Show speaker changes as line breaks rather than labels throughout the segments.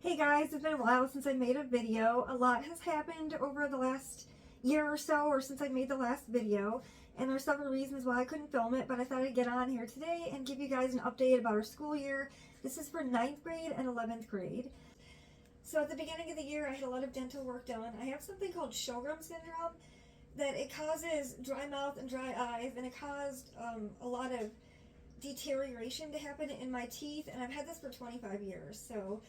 Hey guys, it's been a while since I made a video. A lot has happened over the last year or so, or since I made the last video, and there's several reasons why I couldn't film it, but I thought I'd get on here today and give you guys an update about our school year. This is for 9th grade and 11th grade. So at the beginning of the year, I had a lot of dental work done. I have something called Sjogren's syndrome, that it causes dry mouth and dry eyes, and it caused a lot of deterioration to happen in my teeth, and I've had this for 25 years, so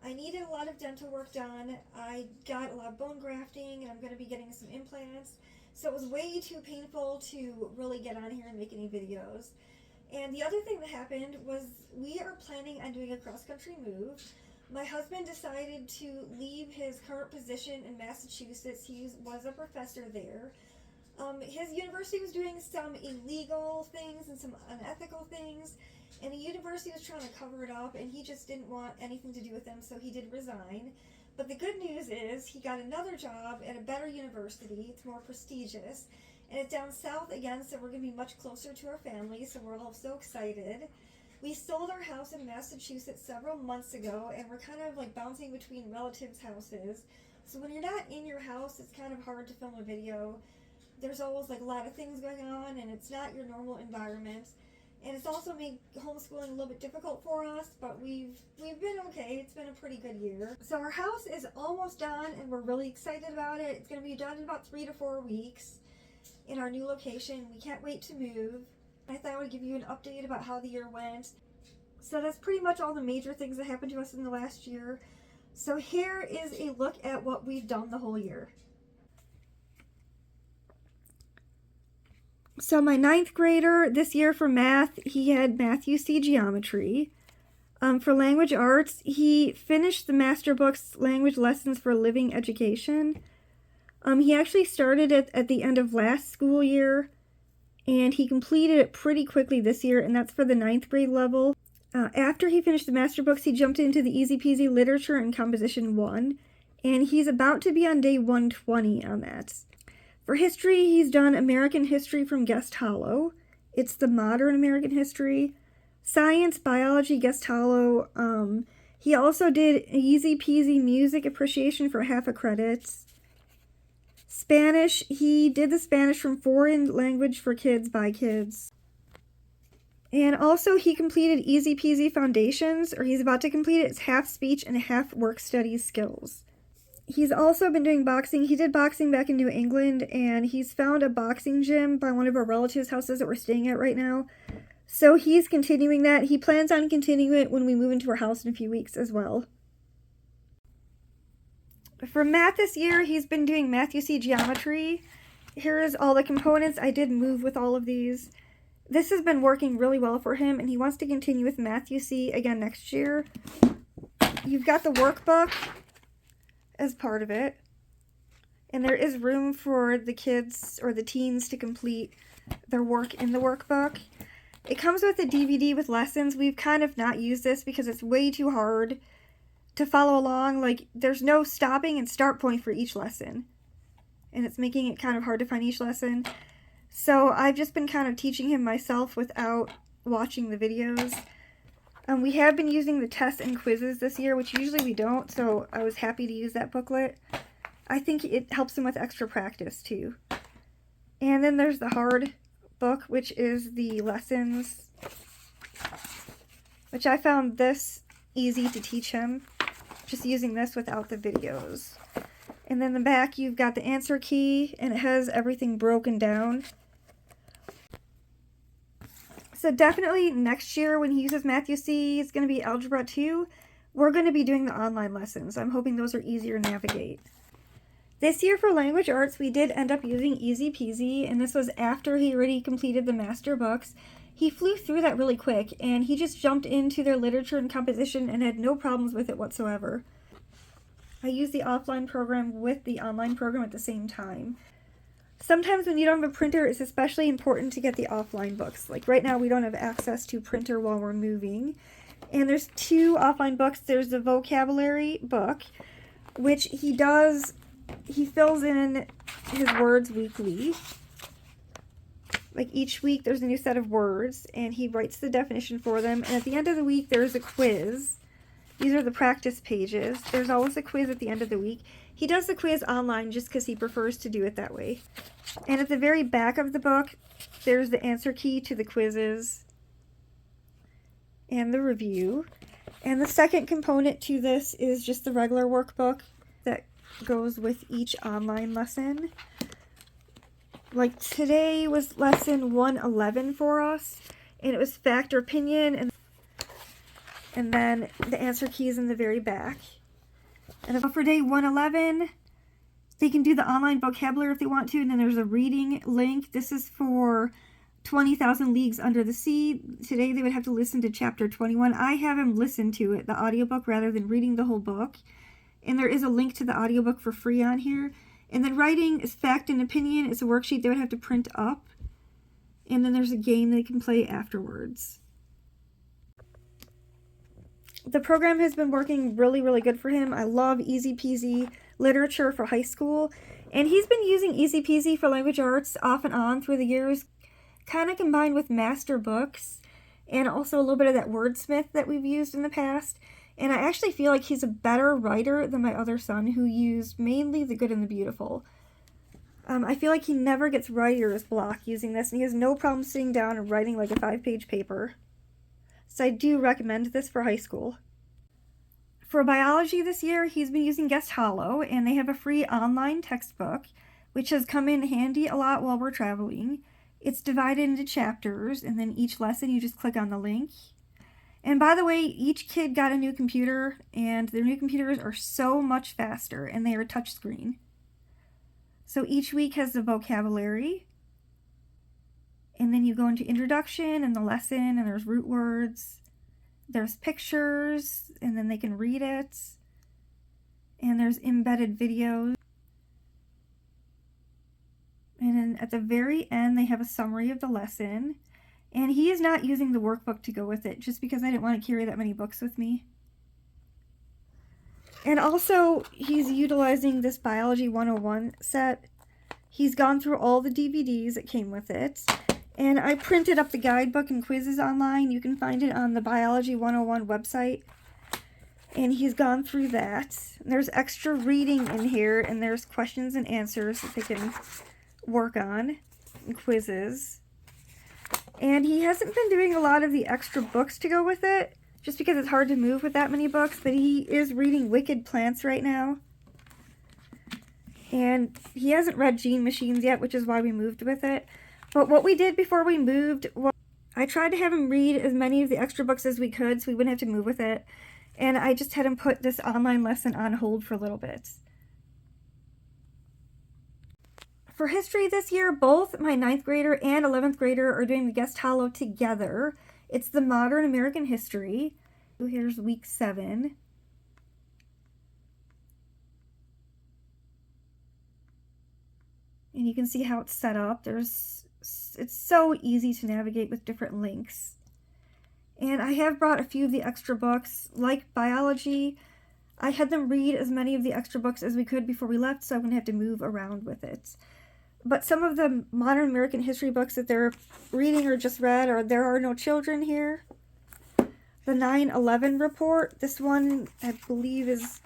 I needed a lot of dental work done. I got a lot of bone grafting, and I'm going to be getting some implants. So it was way too painful to really get on here and make any videos. And the other thing that happened was we are planning on doing a cross-country move. My husband decided to leave his current position in Massachusetts. He was a professor there. His university was doing some illegal things and some unethical things, and the university was trying to cover it up, and he just didn't want anything to do with them, so he did resign. But the good news is he got another job at a better university. It's more prestigious, and it's down south again, so we're going to be much closer to our family, so we're all so excited. We sold our house in Massachusetts several months ago, and we're kind of like bouncing between relatives' houses. So when you're not in your house, it's kind of hard to film a video. There's always like a lot of things going on, and it's not your normal environment. And it's also made homeschooling a little bit difficult for us, but we've been okay. It's been a pretty good year. So our house is almost done, and we're really excited about it. It's going to be done in about 3 to 4 weeks in our new location. We can't wait to move. I thought I would give you an update about how the year went. So that's pretty much all the major things that happened to us in the last year. So here is a look at what we've done the whole year. So my 9th grader this year for math, he had Math UC Geometry. For language arts, he finished the master books Language Lessons for Living Education. He actually started it at the end of last school year, and he completed it pretty quickly this year, and that's for the 9th grade level. After he finished the master books, he jumped into the Easy Peasy Literature and Composition 1, and he's about to be on day 120 on that. For history, he's done American History from Guest Hollow. It's the modern American history. Science, biology, Guest Hollow. He also did Easy Peasy Music Appreciation for half a credit. Spanish, he did the Spanish from Foreign Language for Kids by Kids. And also he completed Easy Peasy Foundations, or he's about to complete it. It's half speech and half work studies skills. He's also been doing boxing. He did boxing back in New England, and he's found a boxing gym by one of our relatives' houses that we're staying at right now. So he's continuing that. He plans on continuing it when we move into our house in a few weeks as well. For math this year, he's been doing Math UC Geometry. Here's all the components. I did move with all of these. This has been working really well for him, and he wants to continue with Math UC again next year. You've got the workbook as part of it, and there is room for the kids or the teens to complete their work in the workbook. It comes with a DVD with lessons. We've kind of not used this because it's way too hard to follow along. Like, there's no stopping and start point for each lesson, and it's making it kind of hard to find each lesson. So I've just been kind of teaching him myself without watching the videos. We have been using the tests and quizzes this year, which usually we don't, so I was happy to use that booklet. I think it helps him with extra practice, too. And then there's the hard book, which is the lessons, which I found this easy to teach him, just using this without the videos. And then the back, you've got the answer key, and it has everything broken down. So definitely next year when he uses Math UC, it's going to be Algebra 2. We're going to be doing the online lessons. I'm hoping those are easier to navigate. This year for language arts, we did end up using Easy Peasy, and this was after he already completed the master books. He flew through that really quick, and he just jumped into their literature and composition and had no problems with it whatsoever. I used the offline program with the online program at the same time. Sometimes when you don't have a printer, it's especially important to get the offline books. Like right now, we don't have access to printer while we're moving. And there's 2 offline books. There's the vocabulary book, which he fills in his words weekly. Like each week, there's a new set of words, and he writes the definition for them. And at the end of the week, there's a quiz. These are the practice pages. There's always a quiz at the end of the week. He does the quiz online just because he prefers to do it that way. And at the very back of the book, there's the answer key to the quizzes and the review. And the second component to this is just the regular workbook that goes with each online lesson. Like today was lesson 111 for us, and it was fact or opinion, and then the answer key is in the very back. And for day 111, they can do the online vocabulary if they want to, and then there's a reading link. This is for 20,000 Leagues Under the Sea. Today they would have to listen to chapter 21. I have him listen to it, the audiobook, rather than reading the whole book. And there is a link to the audiobook for free on here. And then writing is fact and opinion. It's a worksheet they would have to print up. And then there's a game they can play afterwards. The program has been working really, really good for him. I love Easy Peasy literature for high school. And he's been using Easy Peasy for language arts off and on through the years, kind of combined with master books and also a little bit of that wordsmith that we've used in the past. And I actually feel like he's a better writer than my other son, who used mainly The Good and the Beautiful. I feel like he never gets writer's block using this, and he has no problem sitting down and writing like a 5-page paper. So I do recommend this for high school. For biology this year, he's been using Guest Hollow, and they have a free online textbook, which has come in handy a lot while we're traveling. It's divided into chapters, and then each lesson you just click on the link. And by the way, each kid got a new computer, and their new computers are so much faster, and they are touchscreen. So each week has the vocabulary, and then you go into introduction and the lesson, and there's root words, there's pictures, and then they can read it, and there's embedded videos. And then at the very end, they have a summary of the lesson. And he is not using the workbook to go with it, just because I didn't want to carry that many books with me. And also, he's utilizing this Biology 101 set. He's gone through all the DVDs that came with it. And I printed up the guidebook and quizzes online. You can find it on the Biology 101 website. And he's gone through that. There's extra reading in here, and there's questions and answers that they can work on, and quizzes. And he hasn't been doing a lot of the extra books to go with it, just because it's hard to move with that many books, but he is reading Wicked Plants right now. And he hasn't read Gene Machines yet, which is why we moved with it. But what we did before we moved was I tried to have him read as many of the extra books as we could so we wouldn't have to move with it. And I just had him put this online lesson on hold for a little bit. For history this year, both my 9th grader and 11th grader are doing the Guest Hollow together. It's the Modern American History. Here's week 7. And you can see how it's set up. It's so easy to navigate with different links. And I have brought a few of the extra books, like biology. I had them read as many of the extra books as we could before we left, so I wouldn't have to move around with it. But some of the modern American history books that they're reading or just read are There Are No Children Here. The 9/11 report. This one, I believe, it's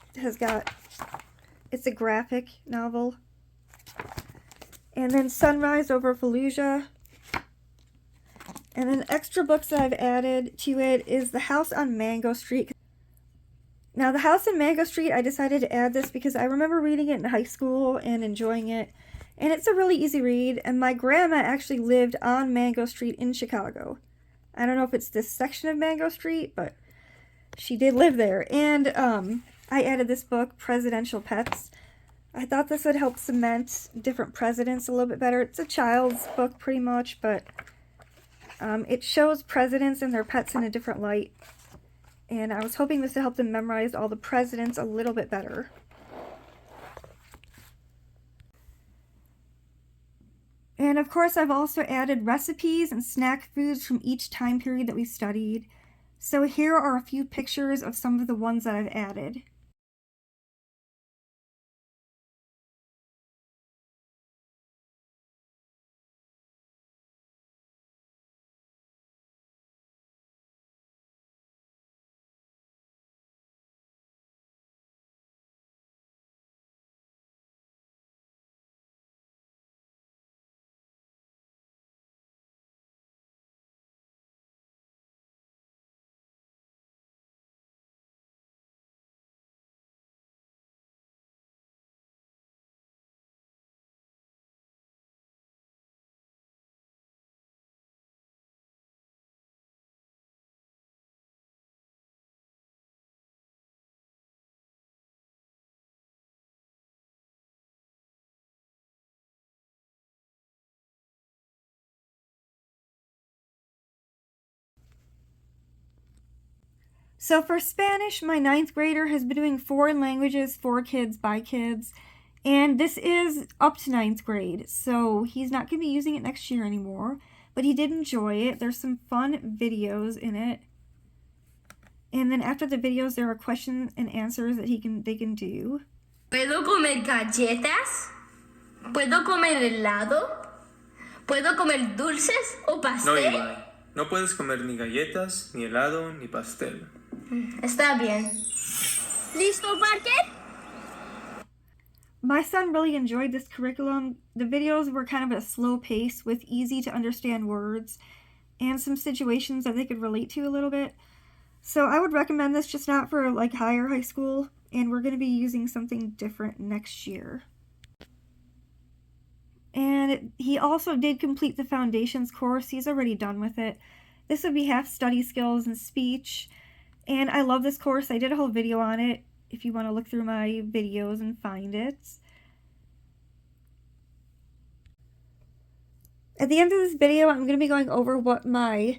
a graphic novel. And then Sunrise Over Fallujah. And then extra books that I've added to it is The House on Mango Street. Now, The House on Mango Street, I decided to add this because I remember reading it in high school and enjoying it. And it's a really easy read, and my grandma actually lived on Mango Street in Chicago. I don't know if it's this section of Mango Street, but she did live there. And I added this book, Presidential Pets. I thought this would help cement different presidents a little bit better. It's a child's book pretty much, but it shows presidents and their pets in a different light. And I was hoping this would help them memorize all the presidents a little bit better. And of course, I've also added recipes and snack foods from each time period that we studied. So here are a few pictures of some of the ones that I've added. So for Spanish, my 9th grader has been doing foreign languages for kids by kids. And this is up to 9th grade, so he's not going to be using it next year anymore. But he did enjoy it. There's some fun videos in it. And then after the videos, there are questions and answers that they can do.
¿Puedo comer galletas? ¿Puedo comer helado? ¿Puedo comer dulces o pastel?
No, Eli. No puedes comer ni galletas, ni helado, ni pastel.
Está bien. ¿Listo, Parker?
My son really enjoyed this curriculum. The videos were kind of at a slow pace with easy to understand words and some situations that they could relate to a little bit. So I would recommend this, just not for like high school, and we're going to be using something different next year. And he also did complete the foundations course. He's already done with it. This would be half study skills and speech. And I love this course. I did a whole video on it if you want to look through my videos and find it. At the end of this video, I'm going to be going over what my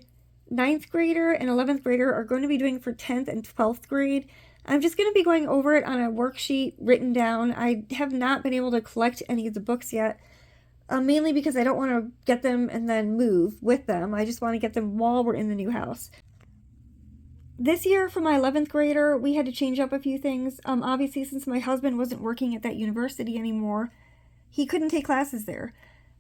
9th grader and 11th grader are going to be doing for 10th and 12th grade. I'm just going to be going over it on a worksheet written down. I have not been able to collect any of the books yet, mainly because I don't want to get them and then move with them. I just want to get them while we're in the new house. This year for my 11th grader, we had to change up a few things. Obviously, since my husband wasn't working at that university anymore, he couldn't take classes there.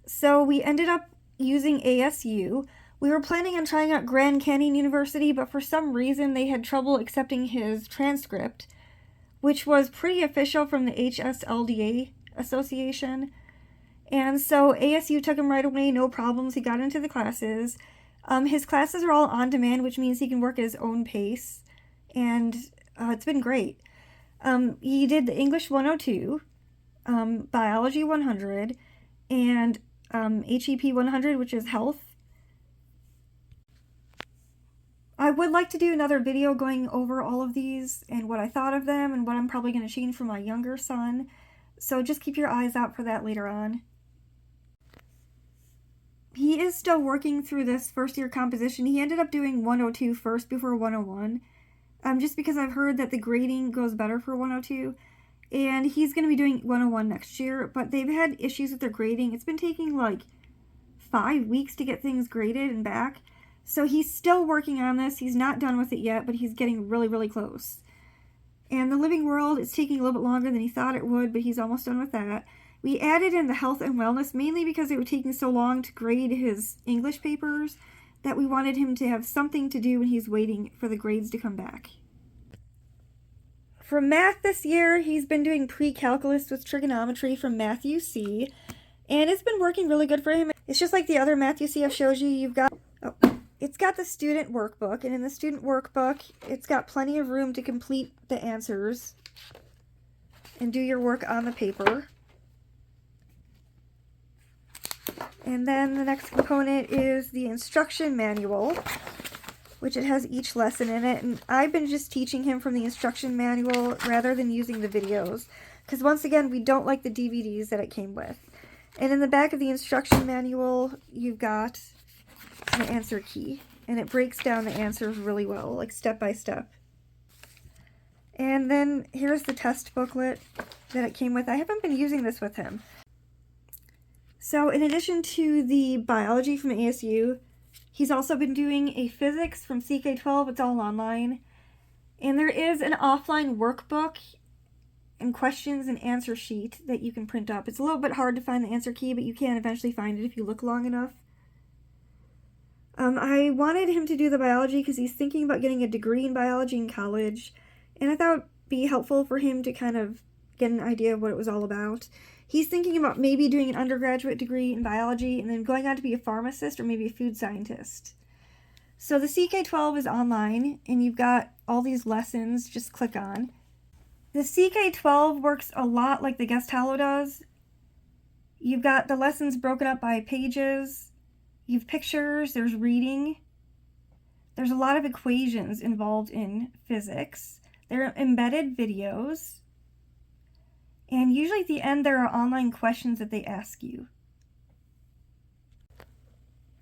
So we ended up using ASU. We were planning on trying out Grand Canyon University, but for some reason they had trouble accepting his transcript, which was pretty official from the HSLDA Association. And so ASU took him right away, no problems. He got into the classes. His classes are all on demand, which means he can work at his own pace, and it's been great. He did the English 102, Biology 100, and HEP 100, which is health. I would like to do another video going over all of these and what I thought of them and what I'm probably going to change for my younger son, so just keep your eyes out for that later on. He is still working through this first year composition. He ended up doing 102 first before 101, just because I've heard that the grading goes better for 102, and he's going to be doing 101 next year, but they've had issues with their grading. It's been taking like 5 weeks to get things graded and back, so he's still working on this. He's not done with it yet, but he's getting really, really close. And the living world is taking a little bit longer than he thought it would, but he's almost done with that. We added in the health and wellness mainly because it was taking so long to grade his English papers that we wanted him to have something to do when he's waiting for the grades to come back. For math this year, he's been doing pre-calculus with trigonometry from Math UC, and it's been working really good for him. It's just like the other Math UC I've showed you. It's got the student workbook, and in the student workbook, it's got plenty of room to complete the answers and do your work on the paper. And then the next component is the instruction manual, which it has each lesson in it. And I've been just teaching him from the instruction manual rather than using the videos, because once again, we don't like the DVDs that it came with. And in the back of the instruction manual, you've got an answer key, and it breaks down the answers really well, like step by step. And then here's the test booklet that it came with. I haven't been using this with him. So in addition to the biology from ASU, he's also been doing a physics from CK12. It's all online. And there is an offline workbook and questions and answer sheet that you can print up. It's a little bit hard to find the answer key, but you can eventually find it if you look long enough. I wanted him to do the biology because he's thinking about getting a degree in biology in college, and I thought it would be helpful for him to kind of get an idea of what it was all about. He's thinking about maybe doing an undergraduate degree in biology and then going on to be a pharmacist or maybe a food scientist. So the CK12 is online, and you've got all these lessons. Just click on. The CK12 works a lot like the Guest Hollow does. You've got the lessons broken up by pages. You've pictures. There's reading. There's a lot of equations involved in physics. There are embedded videos. And usually at the end, there are online questions that they ask you.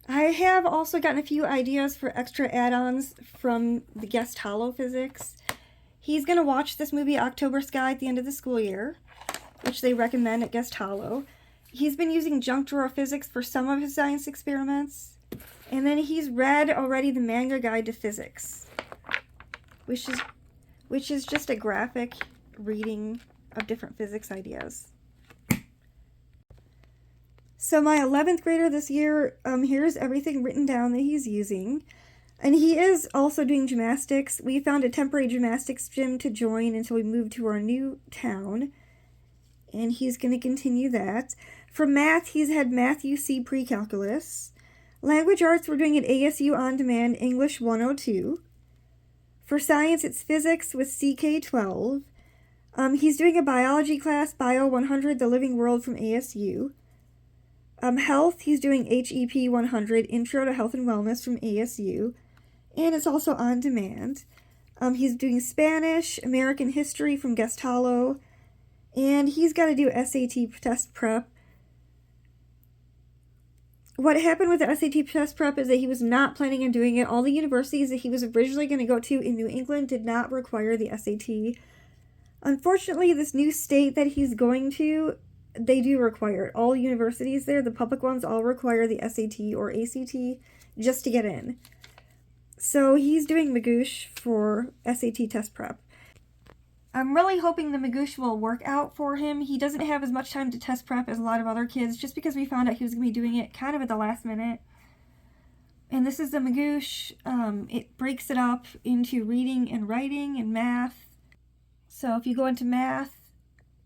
I have also gotten a few ideas for extra add-ons from the guest Hollow Physics. He's going to watch this movie October Sky at the end of the school year, which they recommend at Guest Hollow. He's been using junk drawer physics for some of his science experiments. And then he's read already the manga guide to physics, which is just a graphic reading of different physics ideas. So my 11th grader this year, here's everything written down that he's using. And he is also doing gymnastics. We found a temporary gymnastics gym to join until we move to our new town. And he's going to continue that. For math, he's had Math UC Pre-Calculus. Language arts, we're doing an ASU On Demand English 102. For science, it's physics with CK12. He's doing a biology class, Bio 100, The Living World from ASU. Health, he's doing HEP 100, Intro to Health and Wellness from ASU. And it's also on demand. He's doing Spanish, American History from Guest Hollow. And he's got to do SAT test prep. What happened with the SAT test prep is that he was not planning on doing it. All the universities that he was originally going to go to in New England did not require the SAT. Unfortunately, this new state that he's going to, they do require it. All universities there, the public ones, all require the SAT or ACT just to get in. So he's doing Magoosh for SAT test prep. I'm really hoping the Magoosh will work out for him. He doesn't have as much time to test prep as a lot of other kids, just because we found out he was going to be doing it kind of at the last minute. And this is the Magoosh. It breaks it up into reading and writing and math. So if you go into math,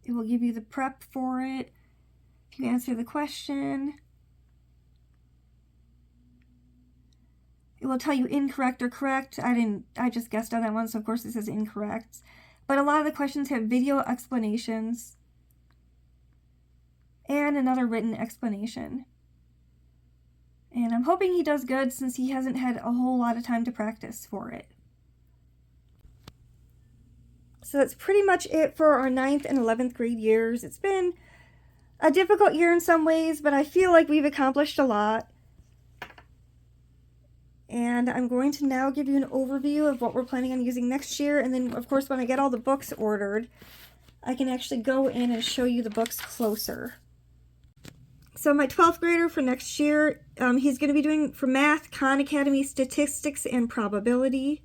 it will give you the prep for it. If you answer the question, it will tell you incorrect or correct. I just guessed on that one, so of course it says incorrect. But a lot of the questions have video explanations and another written explanation. And I'm hoping he does good since he hasn't had a whole lot of time to practice for it. So that's pretty much it for our 9th and 11th grade years. It's been a difficult year in some ways, but I feel like we've accomplished a lot. And I'm going to now give you an overview of what we're planning on using next year. And then, of course, when I get all the books ordered, I can actually go in and show you the books closer. So my 12th grader for next year, he's going to be doing, for math, Khan Academy Statistics and Probability.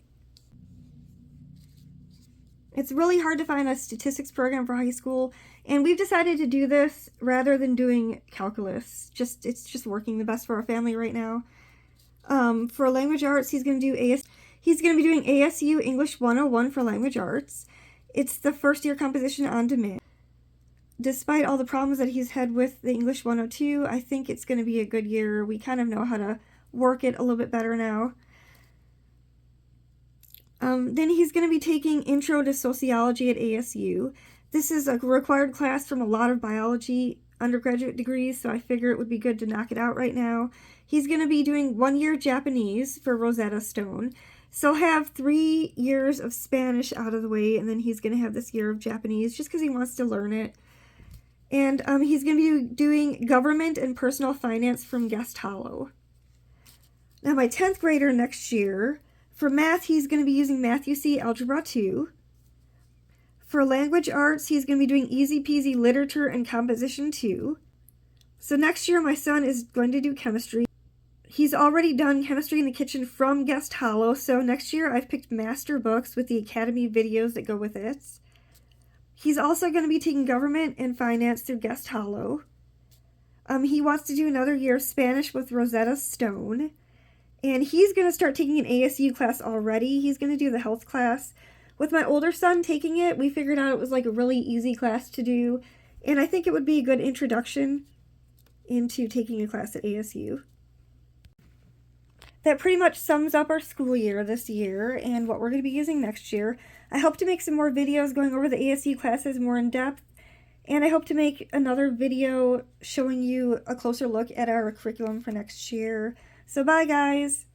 It's really hard to find a statistics program for high school. And we've decided to do this rather than doing calculus. It's just working the best for our family right now. For language arts, he's going to be doing ASU English 101 for language arts. It's the first year composition on demand. Despite all the problems that he's had with the English 102, I think it's going to be a good year. We kind of know how to work it a little bit better now. Then he's going to be taking Intro to Sociology at ASU. This is a required class from a lot of biology undergraduate degrees, so I figure it would be good to knock it out right now. He's going to be doing 1 year Japanese for Rosetta Stone. So have 3 years of Spanish out of the way, and then he's going to have this year of Japanese just because he wants to learn it. And he's going to be doing Government and Personal Finance from Guest Hollow. Now my 10th grader next year, for math, he's going to be using Math UC Algebra 2. For language arts, he's going to be doing Easy Peasy Literature and Composition 2. So next year, my son is going to do chemistry. He's already done Chemistry in the Kitchen from Guest Hollow, so next year I've picked master books with the Academy videos that go with it. He's also going to be taking Government and Finance through Guest Hollow. He wants to do another year of Spanish with Rosetta Stone. And he's going to start taking an ASU class already. He's going to do the health class. With my older son taking it, we figured out it was like a really easy class to do. And I think it would be a good introduction into taking a class at ASU. That pretty much sums up our school year this year and what we're going to be using next year. I hope to make some more videos going over the ASU classes more in depth. And I hope to make another video showing you a closer look at our curriculum for next year. So bye guys!